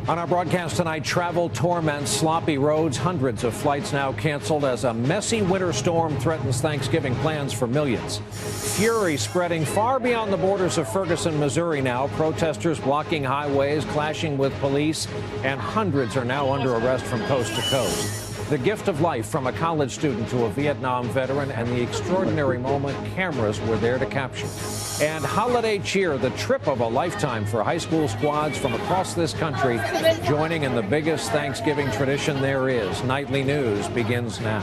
On our broadcast tonight, travel torments, sloppy roads, hundreds of flights now canceled as a messy winter storm threatens Thanksgiving plans for millions. Fury spreading far beyond the borders of Ferguson, Missouri now. Protesters blocking highways, clashing with police, and hundreds are now under arrest from coast to coast. The gift of life from a college student to a Vietnam veteran, and the extraordinary moment cameras were there to capture. And holiday cheer, the trip of a lifetime for high school squads from across this country, joining in the biggest Thanksgiving tradition there is. Nightly News begins now.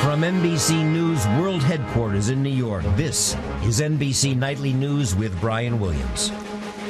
From NBC News World Headquarters in New York, this is NBC Nightly News with Brian Williams.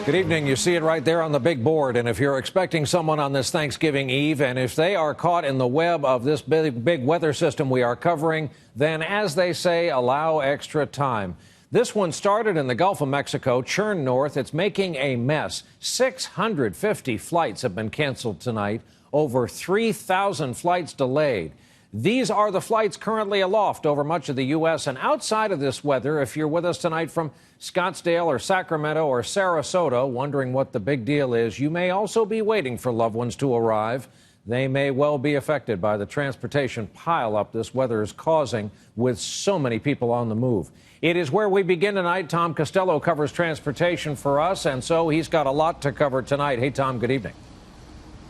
Good evening. You see it right there on the big board. And if you're expecting someone on this Thanksgiving Eve, and if they are caught in the web of this big weather system we are covering, then, as they say, allow extra time. This one started in the Gulf of Mexico, churned north. It's making a mess. 650 flights have been canceled tonight, over 3,000 flights delayed. These are the flights currently aloft over much of the U.S. And outside of this weather, if you're with us tonight from Scottsdale or Sacramento or Sarasota, wondering what the big deal is, you may also be waiting for loved ones to arrive. They may well be affected by the transportation pileup this weather is causing with so many people on the move. It is where we begin tonight. Tom Costello covers transportation for us, and so he's got a lot to cover tonight. Hey, Tom, good evening.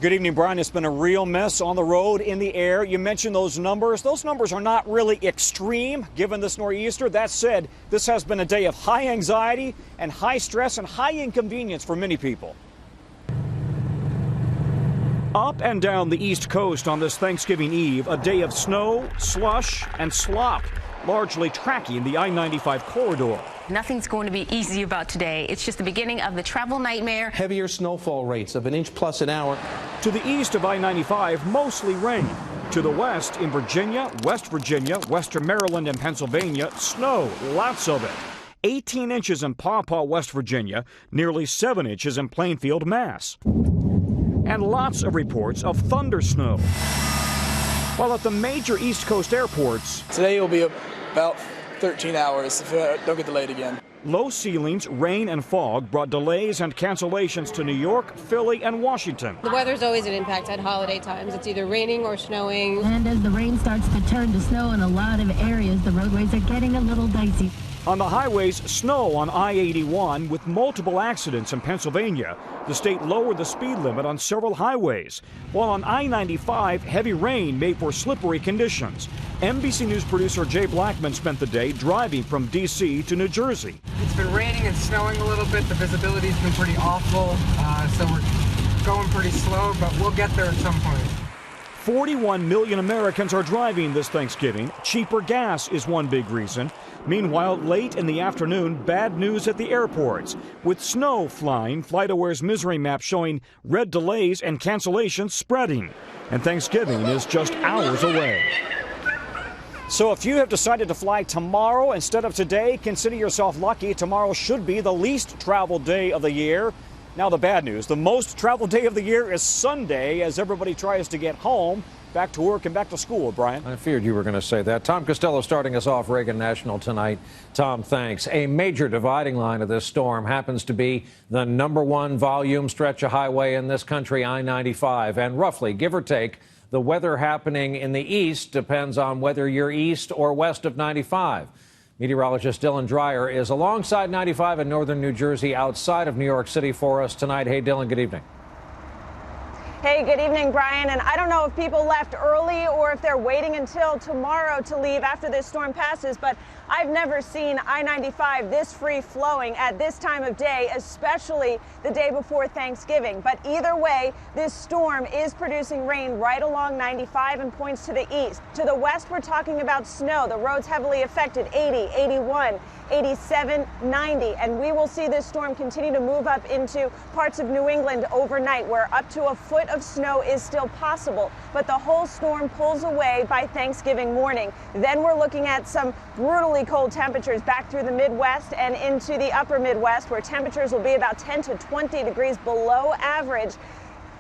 Good evening, Brian. It's been a real mess on the road, in the air. You mentioned those numbers. Those numbers are not really extreme given this nor'easter. That said, this has been a day of high anxiety and high stress and high inconvenience for many people. Up and down the East Coast on this Thanksgiving Eve, a day of snow, slush, and slop, largely tracking the I-95 corridor. Nothing's going to be easy about today. It's just the beginning of the travel nightmare. Heavier snowfall rates of 1 inch+ an hour. To the east of I-95, mostly rain. To the west, in Virginia, western Maryland, and Pennsylvania, snow, lots of it. 18 inches in Paw Paw, West Virginia, nearly 7 inches in Plainfield, Mass. And lots of reports of thunder snow. While at the major East Coast airports, today will be about 13 hours if I don't get delayed again. Low ceilings, rain, and fog brought delays and cancellations to New York, Philly, and Washington. The weather's always an impact at holiday times. It's either raining or snowing. And as the rain starts to turn to snow in a lot of areas, the roadways are getting a little dicey. On the highways, snow on I-81 with multiple accidents in Pennsylvania. The state lowered the speed limit on several highways. While on I-95, heavy rain made for slippery conditions. NBC News producer Jay Blackman spent the day driving from D.C. to New Jersey. It's been raining and snowing a little bit. The visibility's been pretty awful, so we're going pretty slow, but we'll get there at some point. 41 million Americans are driving this Thanksgiving. Cheaper gas is one big reason. Meanwhile, late in the afternoon, bad news at the airports. With snow flying, FlightAware's misery map showing red delays and cancellations spreading. And Thanksgiving is just hours away. So if you have decided to fly tomorrow instead of today, consider yourself lucky. Tomorrow should be the least traveled day of the year. Now the bad news, the most traveled day of the year is Sunday as everybody tries to get home, back to work and back to school. Brian? I feared you were going to say that. Tom Costello starting us off Reagan National tonight. Tom, thanks. A major dividing line of this storm happens to be the #1 volume stretch of highway in this country, I-95. And roughly, give or take, the weather happening in the east depends on whether you're east or west of 95. Meteorologist Dylan Dreyer is alongside 95 in northern New Jersey outside of New York City for us tonight. Hey, Dylan, good evening. Hey, good evening, Brian. And I don't know if people left early or if they're waiting until tomorrow to leave after this storm passes, but I've never seen I-95 this free flowing at this time of day, especially the day before Thanksgiving. But either way, this storm is producing rain right along 95 and points to the east. To the west, we're talking about snow. The roads heavily affected, 80, 81, 87, 90. And we will see this storm continue to move up into parts of New England overnight, where up to a foot of snow is still possible. But the whole storm pulls away by Thanksgiving morning. Then we're looking at some brutally cold temperatures back through the Midwest and into the upper Midwest, where temperatures will be about 10 to 20 degrees below average.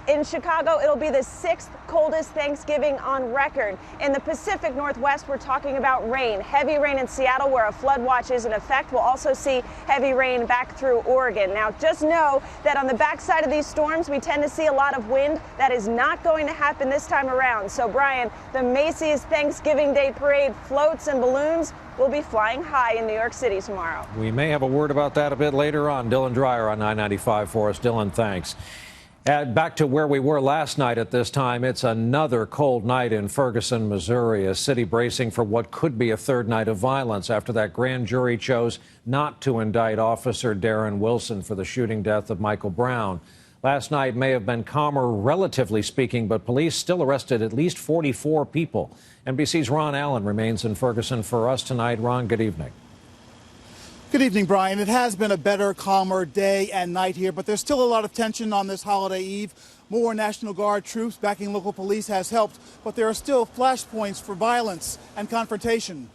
In Chicago, it'll be the 6th coldest Thanksgiving on record. In the Pacific Northwest, we're talking about rain. Heavy rain in Seattle, where a flood watch is in effect. We'll also see heavy rain back through Oregon. Now, just know that on the backside of these storms, we tend to see a lot of wind. That is not going to happen this time around. So, Brian, the Macy's Thanksgiving Day Parade floats and balloons will be flying high in New York City tomorrow. We may have a word about that a bit later on. Dylan Dreyer on I-95 for us. Dylan, thanks. Back to where we were last night at this time. It's another cold night in Ferguson, Missouri, a city bracing for what could be a third night of violence after that grand jury chose not to indict Officer Darren Wilson for the shooting death of Michael Brown. Last night may have been calmer, relatively speaking, but police still arrested at least 44 people. NBC's Ron Allen remains in Ferguson for us tonight. Ron, good evening. Good evening, Brian. It has been a better, calmer day and night here, but there's still a lot of tension on this holiday eve. More National Guard troops backing local police has helped, but there are still flashpoints for violence and confrontation.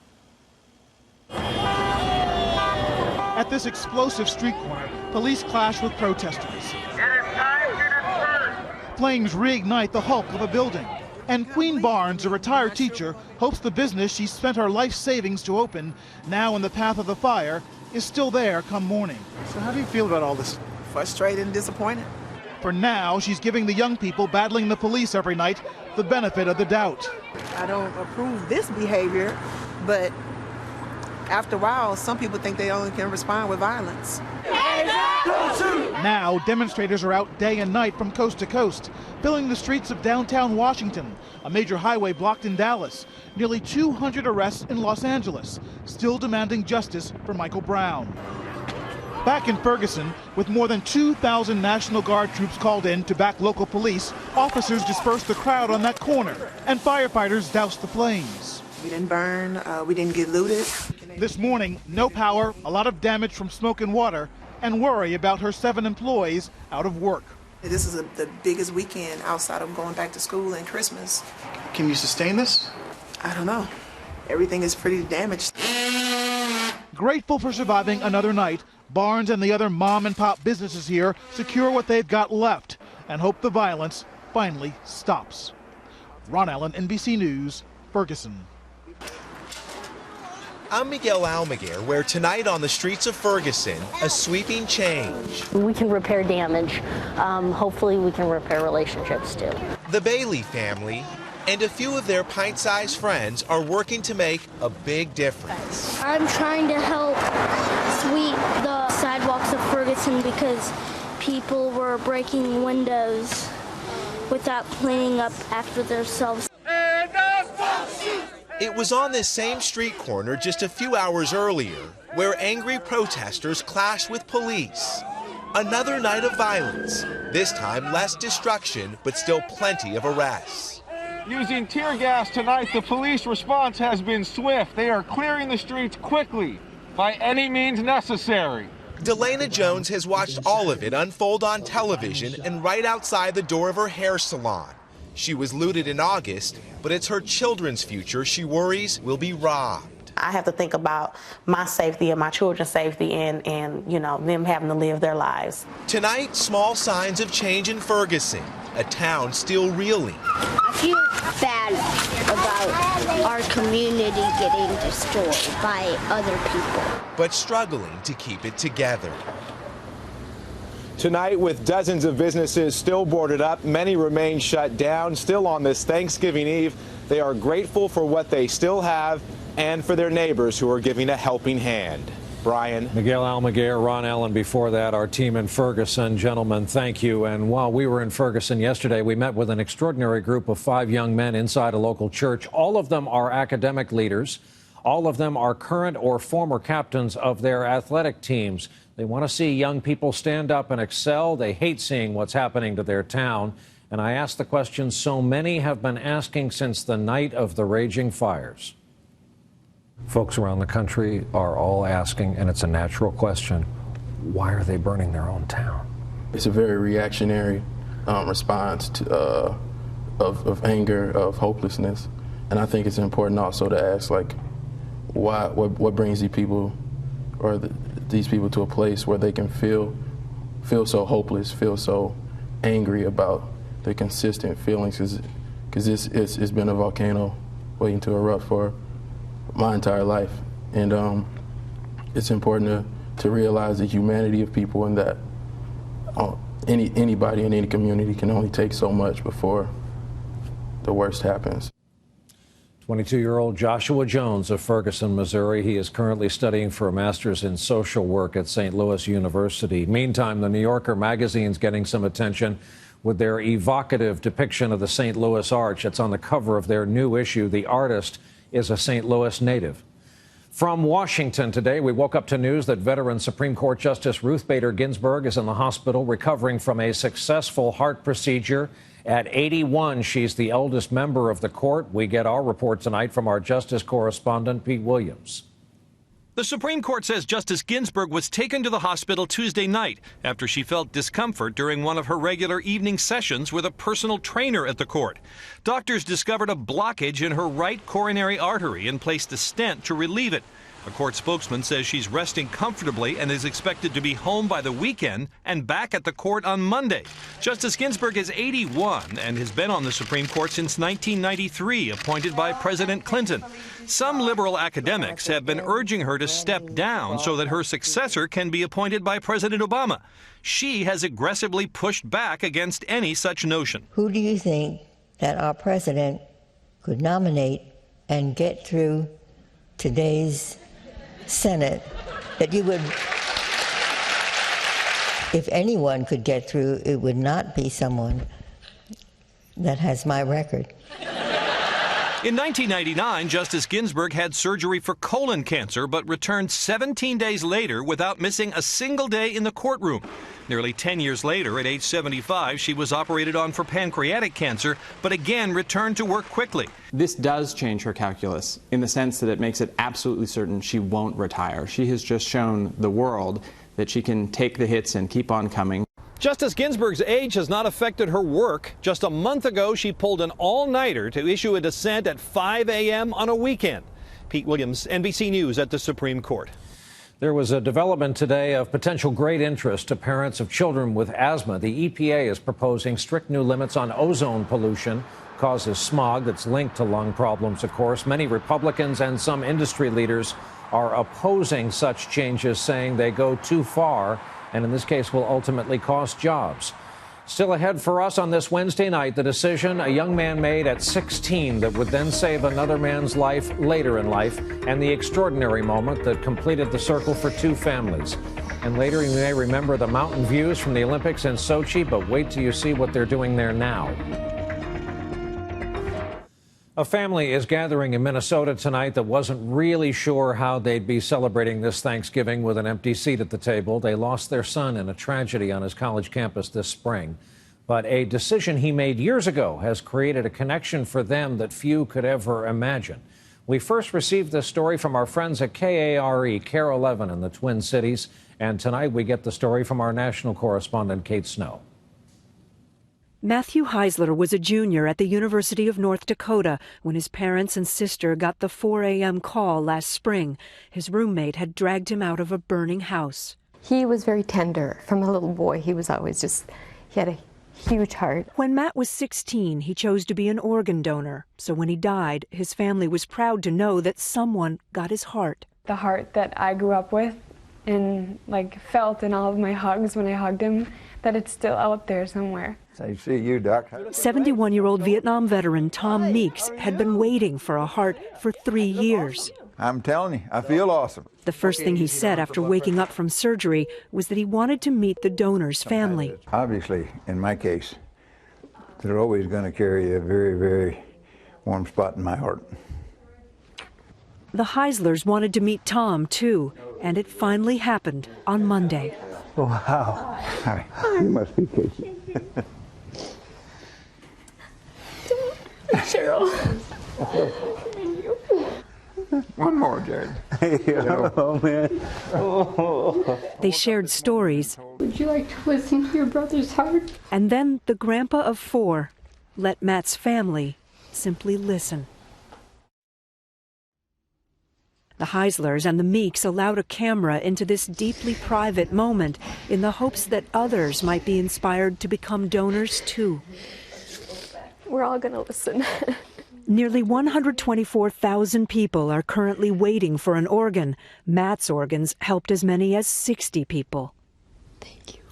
At this explosive street corner, police clash with protesters. Flames reignite the hulk of a building. And Queen Barnes, a retired teacher, hopes the business she spent her life savings to open, now in the path of the fire, is still there come morning. So how do you feel about all this? Frustrated and disappointed. For now, she's giving the young people battling the police every night the benefit of the doubt. I don't approve this behavior, but after a while, some people think they only can respond with violence. Now, demonstrators are out day and night from coast to coast, filling the streets of downtown Washington, a major highway blocked in Dallas, nearly 200 arrests in Los Angeles, still demanding justice for Michael Brown. Back in Ferguson, with more than 2,000 National Guard troops called in to back local police, officers dispersed the crowd on that corner, and firefighters doused the flames. We didn't burn, we didn't get looted. This morning, no power, a lot of damage from smoke and water, and worry about her 7 employees out of work. This is the biggest weekend outside of going back to school and Christmas. Can you sustain this? I don't know. Everything is pretty damaged. Grateful for surviving another night, Barnes and the other mom and pop businesses here secure what they've got left and hope the violence finally stops. Ron Allen, NBC News, Ferguson. I'm Miguel Almaguer, where tonight on the streets of Ferguson, a sweeping change. We can repair damage. Hopefully we can repair relationships too. The Bailey family and a few of their pint-sized friends are working to make a big difference. I'm trying to help sweep the sidewalks of Ferguson because people were breaking windows without cleaning up after themselves. It was on this same street corner just a few hours earlier where angry protesters clashed with police. Another night of violence, this time less destruction, but still plenty of arrests. Using tear gas tonight, the police response has been swift. They are clearing the streets quickly, by any means necessary. Delana Jones has watched all of it unfold on television and right outside the door of her hair salon. She was looted in August, but it's her children's future she worries will be robbed. I have to think about my safety and my children's safety and you know, them having to live their lives. Tonight, small signs of change in Ferguson, a town still reeling. I feel bad about our community getting destroyed by other people, but struggling to keep it together. Tonight, with dozens of businesses still boarded up, many remain shut down. Still on this Thanksgiving Eve, they are grateful for what they still have and for their neighbors who are giving a helping hand. Brian. Miguel Almaguer, Ron Allen before that, our team in Ferguson. Gentlemen, thank you. And while we were in Ferguson yesterday, we met with an extraordinary group of 5 young men inside a local church. All of them are academic leaders. All of them are current or former captains of their athletic teams. They want to see young people stand up and excel. They hate seeing what's happening to their town. And I asked the question so many have been asking since the night of the raging fires. Folks around the country are all asking, and it's a natural question, why are they burning their own town? It's a very reactionary response to, of anger, of hopelessness. And I think it's important also to ask, like, what brings these people to a place where they can feel so hopeless, feel so angry about the consistent feelings, because it's been a volcano waiting to erupt for my entire life. And it's important to realize the humanity of people, and that anybody in any community can only take so much before the worst happens. 22-year-old Joshua Jones of Ferguson, Missouri. He is currently studying for a master's in social work at St. Louis University. Meantime, the New Yorker magazine's getting some attention with their evocative depiction of the St. Louis Arch. It's on the cover of their new issue. The artist is a St. Louis native. From Washington today, we woke up to news that veteran Supreme Court Justice Ruth Bader Ginsburg is in the hospital recovering from a successful heart procedure. At 81, she's the eldest member of the court. We get our report tonight from our justice correspondent, Pete Williams. The Supreme Court says Justice Ginsburg was taken to the hospital Tuesday night after she felt discomfort during one of her regular evening sessions with a personal trainer at the court. Doctors discovered a blockage in her right coronary artery and placed a stent to relieve it. A court spokesman says she's resting comfortably and is expected to be home by the weekend and back at the court on Monday. Justice Ginsburg is 81 and has been on the Supreme Court since 1993, appointed by President Clinton. Some liberal academics have been urging her to step down so that her successor can be appointed by President Obama. She has aggressively pushed back against any such notion. Who do you think that our president could nominate and get through today's Senate, that you would, if anyone could get through, it would not be someone that has my record? In 1999, Justice Ginsburg had surgery for colon cancer, but returned 17 days later without missing a single day in the courtroom. Nearly 10 years later, at age 75, she was operated on for pancreatic cancer, but again returned to work quickly. This does change her calculus in the sense that it makes it absolutely certain she won't retire. She has just shown the world that she can take the hits and keep on coming. Justice Ginsburg's age has not affected her work. Just a month ago, she pulled an all-nighter to issue a dissent at 5 a.m. on a weekend. Pete Williams, NBC News at the Supreme Court. There was a development today of potential great interest to parents of children with asthma. The EPA is proposing strict new limits on ozone pollution. Causes smog that's linked to lung problems, of course. Many Republicans and some industry leaders are opposing such changes, saying they go too far and in this case will ultimately cost jobs. Still ahead for us on this Wednesday night, the decision a young man made at 16 that would then save another man's life later in life, and the extraordinary moment that completed the circle for two families. And later you may remember the mountain views from the Olympics in Sochi, but wait till you see what they're doing there now. A family is gathering in Minnesota tonight that wasn't really sure how they'd be celebrating this Thanksgiving with an empty seat at the table. They lost their son in a tragedy on his college campus this spring. But a decision he made years ago has created a connection for them that few could ever imagine. We first received this story from our friends at KARE, KARE 11 in the Twin Cities. And tonight we get the story from our national correspondent, Kate Snow. Matthew Heisler was a junior at the University of North Dakota when his parents and sister got the 4 a.m. call last spring. His roommate had dragged him out of a burning house. He was very tender. From a little boy, he was always he had a huge heart. When Matt was 16, he chose to be an organ donor. So when he died, his family was proud to know that someone got his heart. The heart that I grew up with and felt in all of my hugs when I hugged him, that it's still out there somewhere. I see you, Doc. 71-year-old Vietnam veteran Tom Meeks had been waiting for a heart for 3 years. I'm telling you, I feel awesome. The first thing he said after waking up from surgery was that he wanted to meet the donor's family. Obviously, in my case, they're always going to carry a very, very warm spot in my heart. The Heislers wanted to meet Tom, too, and it finally happened on Monday. Oh, wow. Hi. You must be Casey. Cheryl. Thank you. One more, Jared. Oh, man. Oh. They shared stories. Would you like to listen to your brother's heart? And then the grandpa of 4 let Matt's family simply listen. The Heislers and the Meeks allowed a camera into this deeply private moment in the hopes that others might be inspired to become donors, too. we're all going to listen. Nearly 124,000 people are currently waiting for an organ. Matt's organs helped as many as 60 people. Thank you.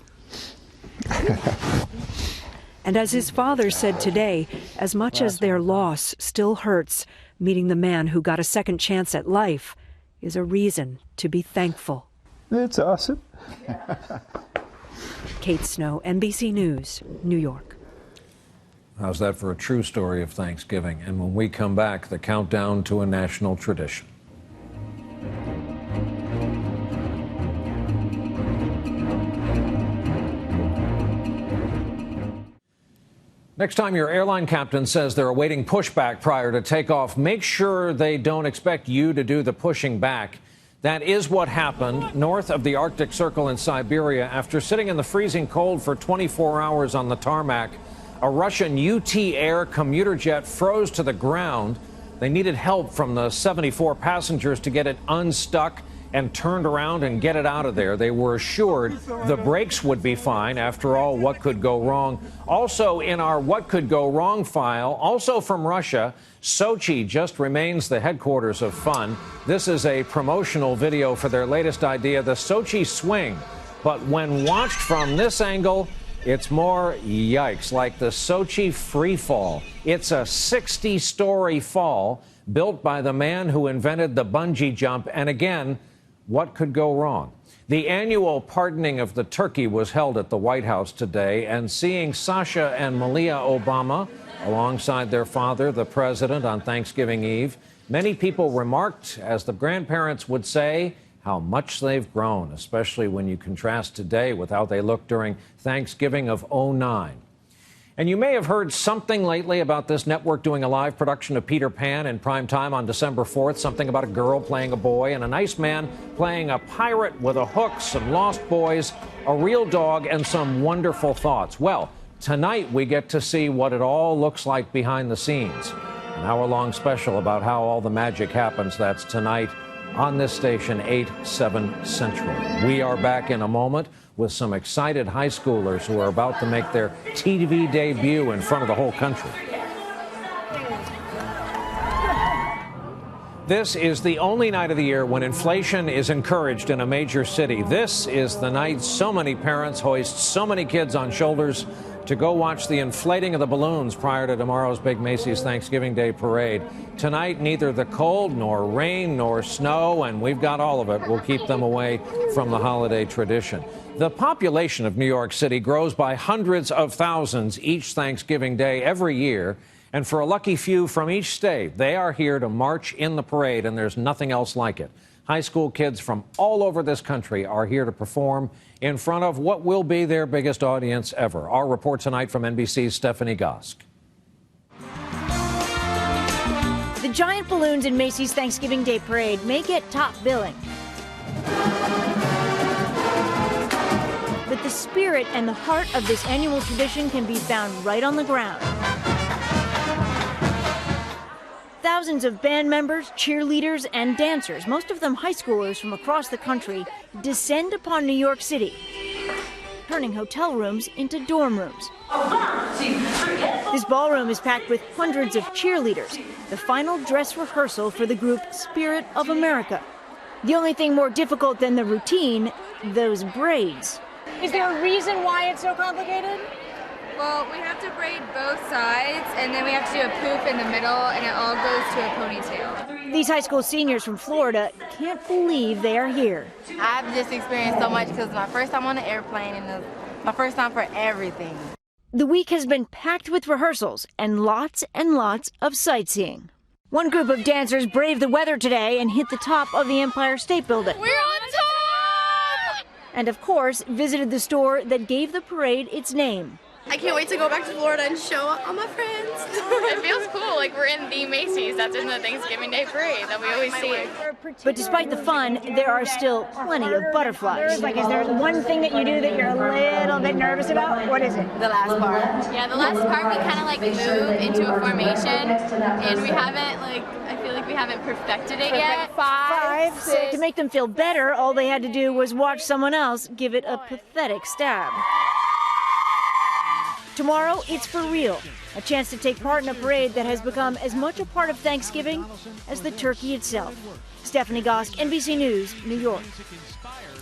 And as his father said today, as much as their loss still hurts, meeting the man who got a second chance at life is a reason to be thankful. It's awesome. Kate Snow, NBC News, New York. How's that for a true story of Thanksgiving? And when we come back, the countdown to a national tradition. Next time your airline captain says they're awaiting pushback prior to takeoff, make sure they don't expect you to do the pushing back. That is what happened north of the Arctic Circle in Siberia. After sitting in the freezing cold for 24 hours on the tarmac, a Russian UT Air commuter jet froze to the ground. They needed help from the 74 passengers to get it unstuck and turned around and get it out of there. They were assured the brakes would be fine. After all, what could go wrong? Also in our What Could Go Wrong file, also from Russia, Sochi just remains the headquarters of fun. This is a promotional video for their latest idea, the Sochi Swing. But when watched from this angle, it's more yikes, like the Sochi Free Fall. It's a 60-story fall built by the man who invented the bungee jump. And again, what could go wrong? The annual pardoning of the turkey was held at the White House today, and seeing Sasha and Malia Obama alongside their father, the president, on Thanksgiving Eve, many people remarked, as the grandparents would say, how much they've grown, especially when you contrast today with how they looked during Thanksgiving of '09. And you may have heard something lately about this network doing a live production of Peter Pan in prime time on December 4th, something about a girl playing a boy and a nice man playing a pirate with a hook, some lost boys, a real dog, and some wonderful thoughts. Well, tonight we get to see what it all looks like behind the scenes. An hour-long special about how all the magic happens. That's tonight on this station, 8/7 Central. We are back in a moment with some excited high schoolers who are about to make their TV debut in front of the whole country. This is the only night of the year when inflation is encouraged in a major city. This is the night so many parents hoist so many kids on shoulders to go watch the inflating of the balloons prior to tomorrow's big Macy's Thanksgiving Day parade. Tonight, neither the cold, nor rain, nor snow, and we've got all of it, will keep them away from the holiday tradition. The population of New York City grows by hundreds of thousands each Thanksgiving Day every year. And for a lucky few from each state, they are here to march in the parade, and there's nothing else like it. High school kids from all over this country are here to perform in front of what will be their biggest audience ever. Our report tonight from NBC's Stephanie Gosk. The giant balloons in Macy's Thanksgiving Day Parade may get top billing. But the spirit and the heart of this annual tradition can be found right on the ground. Thousands of band members, cheerleaders, and dancers, most of them high schoolers from across the country, descend upon New York City, turning hotel rooms into dorm rooms. This ballroom is packed with hundreds of cheerleaders, the final dress rehearsal for the group Spirit of America. The only thing more difficult than the routine, those braids. Is there a reason why it's so complicated? Well, we have to braid both sides, and then we have to do a poof in the middle, and it all goes to a ponytail. These high school seniors from Florida can't believe they are here. I've just experienced so much because it's my first time on an airplane, and it's my first time for everything. The week has been packed with rehearsals and lots of sightseeing. One group of dancers braved the weather today and hit the top of the Empire State Building. We're on top! And of course, visited the store that gave the parade its name. I can't wait to go back to Florida and show all my friends. It feels cool, like we're in the Macy's. That's in the Thanksgiving Day Parade that we always see. But despite the fun, there are still plenty of butterflies. Is there one thing that you do that you're a little bit nervous about? What is it? The last part. Yeah, the last part we kind of like move into a formation, and we haven't I feel like we haven't perfected it yet. Five, six. To make them feel better, all they had to do was watch someone else give it a pathetic stab. Tomorrow, it's for real. A chance to take part in a parade that has become as much a part of Thanksgiving as the turkey itself. Stephanie Gosk, NBC News, New York.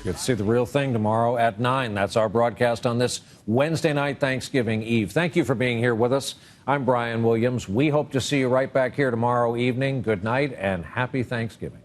You'll see the real thing tomorrow at 9. That's our broadcast on this Wednesday night, Thanksgiving Eve. Thank you for being here with us. I'm Brian Williams. We hope to see you right back here tomorrow evening. Good night and happy Thanksgiving.